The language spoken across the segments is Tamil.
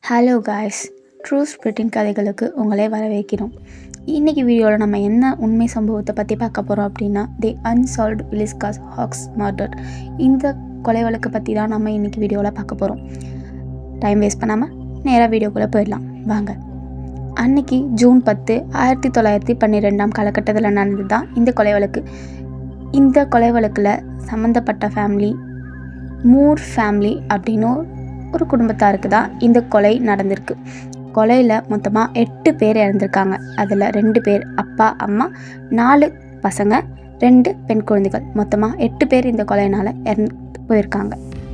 ஹலோ காய்ஸ், ட்ரூ ஸ்பிரிட்டின் கதைகளுக்கு உங்களை வரவேற்கிறோம். இன்றைக்கி வீடியோவில் நம்ம என்ன உண்மை சம்பவத்தை பற்றி பார்க்க போகிறோம் அப்படின்னா, தி அன்சால்வ்டு வில்லிஸ் ஹாக்ஸ் மர்டர். இந்த கொலை வழக்கு பற்றி தான் நம்ம இன்றைக்கி வீடியோவில் பார்க்க போகிறோம். டைம் வேஸ்ட் பண்ணாமல் நேராக வீடியோக்குள்ளே போயிடலாம் வாங்க. அன்றைக்கி ஜூன் 10, 1912 காலகட்டத்தில் நடந்தது தான் இந்த கொலை வழக்கு. இந்த கொலை வழக்கில் சம்மந்தப்பட்ட ஃபேமிலி மூர் ஃபேமிலி அப்படின்னு ஒரு குடும்பத்தாருக்கு தான் இந்த கொலை நடந்திருக்கு. கொலையில் மொத்தமாக 8 பேர் இறந்துருக்காங்க. அதில் 2 பேர் அப்பா அம்மா, 4 பசங்க, 2 பெண் குழந்தைகள், மொத்தமாக 8 பேர் இந்த கொலையினால் இறந்து போயிருக்காங்க.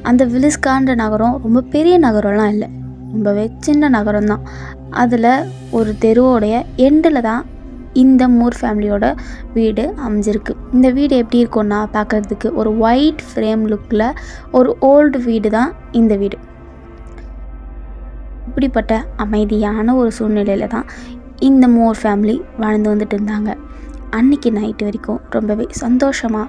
அந்த வில்லிஸ்கான்ற நகரம் ரொம்ப பெரிய நகரம்லாம் இல்லை, ரொம்பவே சின்ன நகரம் தான். அதில் ஒரு தெருவோடைய எண்டில் தான் இந்த மூர் ஃபேமிலியோட வீடு அமைஞ்சிருக்கு. இந்த வீடு எப்படி இருக்கும்னா, பார்க்குறதுக்கு ஒரு ஒயிட் ஃப்ரேம் லுக்கில் ஒரு ஓல்டு வீடு தான் இந்த வீடு. இப்படிப்பட்ட அமைதியான ஒரு சூழ்நிலையில் தான் இந்த மூர் ஃபேமிலி வாழ்ந்து வந்துட்டு இருந்தாங்க. அன்றைக்கி நைட்டு வரைக்கும் ரொம்பவே சந்தோஷமாக,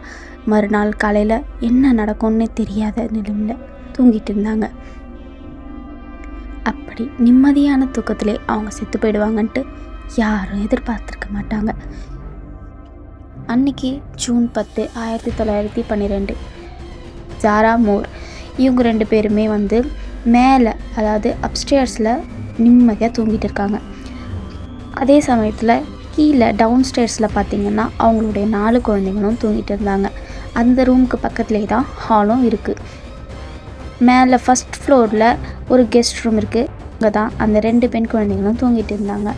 மறுநாள் காலையில் என்ன நடக்கும்னு தெரியாத நிலைமையில் தூங்கிட்டு இருந்தாங்க. அப்படி நிம்மதியான தூக்கத்திலே அவங்க செத்து போயிடுவாங்கன்ட்டு யாரும் எதிர்பார்த்துருக்க மாட்டாங்க. அன்றைக்கி ஜூன் 10, 1912 ஜாரா மூர் இவங்க 2 பேருமே மேலே, அதாவது அப்ஸ்டேர்ஸில் நிம்மதியாக தூங்கிட்டு இருக்காங்க. அதே சமயத்தில் கீழே டவுன் ஸ்டேர்ஸில் பார்த்திங்கன்னா அவங்களுடைய 4 குழந்தைங்களும் தூங்கிட்டு இருந்தாங்க. அந்த ரூமுக்கு பக்கத்துலேயே தான் ஹாலும் இருக்குது. மேலே ஃபஸ்ட் ஃப்ளோரில் ஒரு கெஸ்ட் ரூம் இருக்குது. அங்கே தான் அந்த 2 பெண் குழந்தைங்களும் தூங்கிட்டு இருந்தாங்க.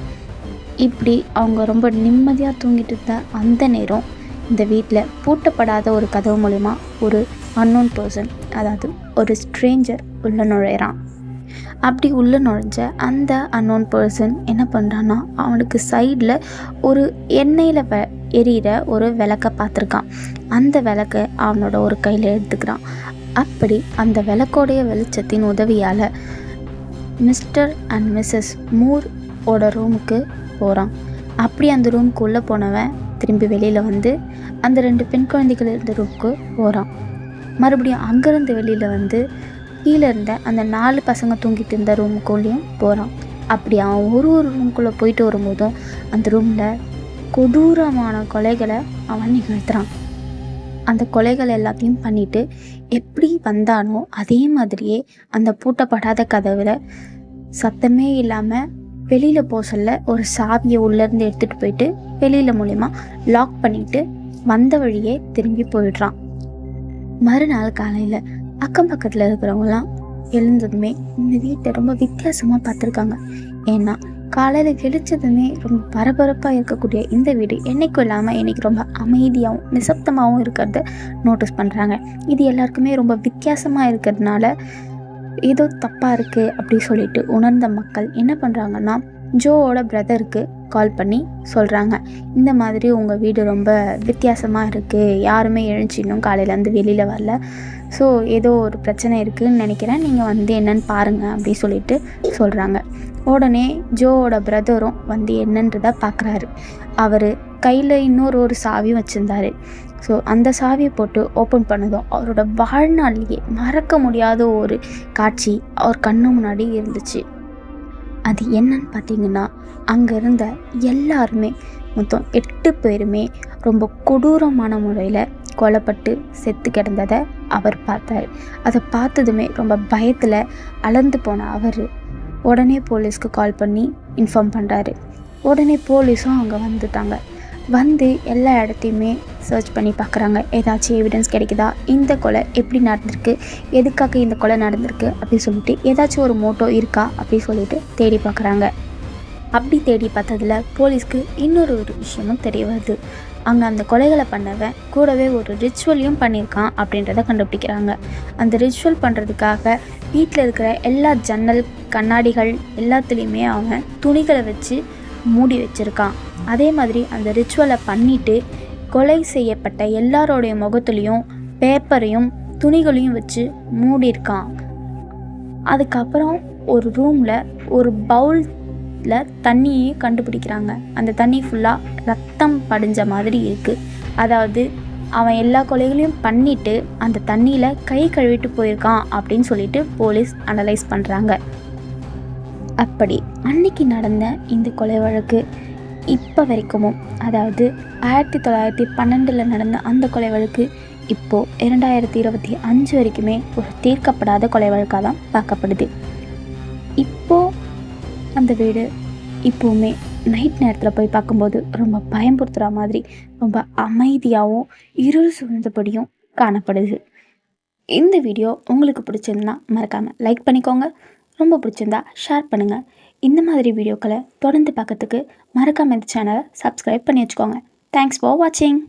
இப்படி அவங்க ரொம்ப நிம்மதியாக தூங்கிட்டு இருந்த அந்த நேரம் இந்த வீட்டில் பூட்டப்படாத ஒரு கதவு மூலிமா ஒரு அன்னோன் பர்சன், அதாவது ஒரு ஸ்ட்ரேஞ்சர் உள்ளே நுழையிறான். அப்படி உள்ளே நுழைஞ்ச அந்த அன்னோன் பர்சன் என்ன பண்ணுறான்னா, அவனுக்கு சைடில் ஒரு எண்ணெயில் எரியிற ஒரு விளக்கை பார்த்துருக்கான். அந்த விளக்கை அவனோட ஒரு கையில் எடுத்துக்கிறான். அப்படி அந்த விளக்கோடைய வெளிச்சத்தின் உதவியால் மிஸ்டர் அண்ட் மிஸ்ஸஸ் மூர் ஓட ரூமுக்கு போகிறான். அப்படி அந்த ரூமுக்கு உள்ளே போனவன் திரும்பி வெளியில் அந்த 2 பெண் குழந்தைகள் இருந்த ரூமுக்கு போகிறான். மறுபடியும் அங்கேருந்து வெளியில் கீழே இருந்த அந்த 4 பசங்க தூங்கிட்டு இருந்த ரூமுக்குள்ளேயும் போகிறான். அப்படி அவன் ஒரு ரூமுக்குள்ளே போயிட்டு வரும்போதும் அந்த ரூமில் கொடூரமான கொலைகளை அவன் நிகழ்த்துறான். அந்த கொலைகள் எல்லாத்தையும் பண்ணிவிட்டு எப்படி வந்தானோ அதே மாதிரியே அந்த பூட்டப்படாத கதவில் சத்தமே இல்லாமல் வெளியில் போக சொல்ல ஒரு சாவியை உள்ளேருந்து எடுத்துகிட்டு போயிட்டு வெளியில் மூலமா லாக் பண்ணிவிட்டு வந்த வழியே திரும்பி போயிடுறான். மறுநாள் காலையில் அக்கம் பக்கத்தில் இருக்கிறவங்களாம் எழுந்ததுமே இந்த வீட்டை ரொம்ப வித்தியாசமாக பார்த்துருக்காங்க. ஏன்னா காலையில் எழுச்சதுமே ரொம்ப பரபரப்பாக இருக்கக்கூடிய இந்த வீடு என்றைக்கும் இல்லாமல் இன்றைக்கி ரொம்ப அமைதியாகவும் நிசப்தமாகவும் இருக்கிறத நோட்டீஸ் பண்ணுறாங்க. இது எல்லாருக்குமே ரொம்ப வித்தியாசமாக இருக்கிறதுனால ஏதோ தப்பாக இருக்குது அப்படி சொல்லிட்டு உணர்ந்த மக்கள் என்ன பண்ணுறாங்கன்னா, ஜோவோட பிரதருக்கு கால் பண்ணி சொல்கிறாங்க, இந்த மாதிரி உங்கள் வீடு ரொம்ப வித்தியாசமாக இருக்குது, யாருமே எழுந்துச்சு இன்னும் காலையிலேருந்து வெளியில் வரல, ஸோ ஏதோ ஒரு பிரச்சனை இருக்குதுன்னு நினைக்கிறேன், நீங்கள் என்னன்னு பாருங்கள் அப்படி சொல்லிட்டு சொல்கிறாங்க. உடனே ஜோவோட பிரதரும் என்னன்றதை பார்க்குறாரு. அவர் கையில் இன்னொரு சாவியும் வச்சுருந்தாரு. ஸோ அந்த சாவியை போட்டு ஓப்பன் பண்ணதும் அவரோட வாழ்நாளிலேயே மறக்க முடியாத ஒரு காட்சி அவர் கண்ணு முன்னாடி இருந்துச்சு. அது என்னன்னு பார்த்தீங்கன்னா, அங்கே இருந்த எல்லாருமே மொத்தம் 8 பேருமே ரொம்ப கொடூரமான முறையில் கொல்லப்பட்டு செத்து கிடந்ததை அவர் பார்த்தார். அதை பார்த்ததுமே ரொம்ப பயத்தில் அலர்ந்து போன அவர் உடனே போலீஸ்க்கு கால் பண்ணி இன்ஃபார்ம் பண்ணுறாரு. உடனே போலீஸும் அங்கே வந்துட்டாங்க. எல்லா இடத்தையுமே சர்ச் பண்ணி பார்க்குறாங்க. ஏதாச்சும் எவிடன்ஸ் கிடைக்குதா, இந்த கொலை எப்படி நடந்திருக்கு, எதுக்காக இந்த கொலை நடந்திருக்கு அப்படி சொல்லிட்டு ஏதாச்சும் ஒரு மோட்டோ இருக்கா அப்படி சொல்லிட்டு தேடி பார்க்குறாங்க. அப்படி தேடி பார்த்ததில் போலீஸ்க்கு இன்னொரு விஷயமும் தெரிய வருது. அங்கே அந்த கொலைகளை பண்ணவன் கூடவே ஒரு ரிச்சுவலையும் பண்ணியிருக்கான் அப்படின்றத கண்டுபிடிக்கிறாங்க. அந்த ரிச்சுவல் பண்ணுறதுக்காக வீட்டில் இருக்கிற எல்லா ஜன்னல் கண்ணாடிகள் எல்லாத்துலேயுமே அவன் துணிகளை வச்சு மூடி வச்சுருக்கான். அதே மாதிரி அந்த ரிச்சுவலை பண்ணிவிட்டு கொலை செய்யப்பட்ட எல்லாரோடைய முகத்துலேயும் பேப்பரையும் துணிகளையும் வச்சு மூடியிருக்கான். அதுக்கப்புறம் ஒரு ரூமில் ஒரு பவுலில் தண்ணியையும் கண்டுபிடிக்கிறாங்க. அந்த தண்ணி ஃபுல்லாக ரத்தம் படிஞ்ச மாதிரி இருக்குது. அதாவது அவன் எல்லா கொலைகளையும் பண்ணிவிட்டு அந்த தண்ணியில் கை கழுவிட்டு போயிருக்கான் அப்படின்னு சொல்லிட்டு போலீஸ் அனலைஸ் பண்ணுறாங்க. அப்படி அன்னைக்கு நடந்த இந்த கொலை வழக்கு இப்போ வரைக்கும், அதாவது 1912 நடந்த அந்த கொலை வழக்கு இப்போது 2025 வரைக்குமே ஒரு தீர்க்கப்படாத கொலை வழக்காக தான் பார்க்கப்படுது. இப்போது அந்த வீடு இப்போவுமே நைட் நேரத்தில் போய் பார்க்கும்போது ரொம்ப பயம்படுத்துகிற மாதிரி, ரொம்ப அமைதியாகவும் இருள் சூழ்ந்தபடியும் காணப்படுது. இந்த வீடியோ உங்களுக்கு பிடிச்சிருந்தா மறக்காமல் லைக் பண்ணிக்கோங்க. ரொம்ப பிடிச்சிருந்தா ஷேர் பண்ணுங்கள். இந்த மாதிரி வீடியோக்களை தொடர்ந்து பார்க்கறதுக்கு மறக்காமல் இந்த சேனலை சப்ஸ்கிரைப் பண்ணி வச்சுக்கோங்க. தேங்க்ஸ் ஃபார் வாட்சிங்.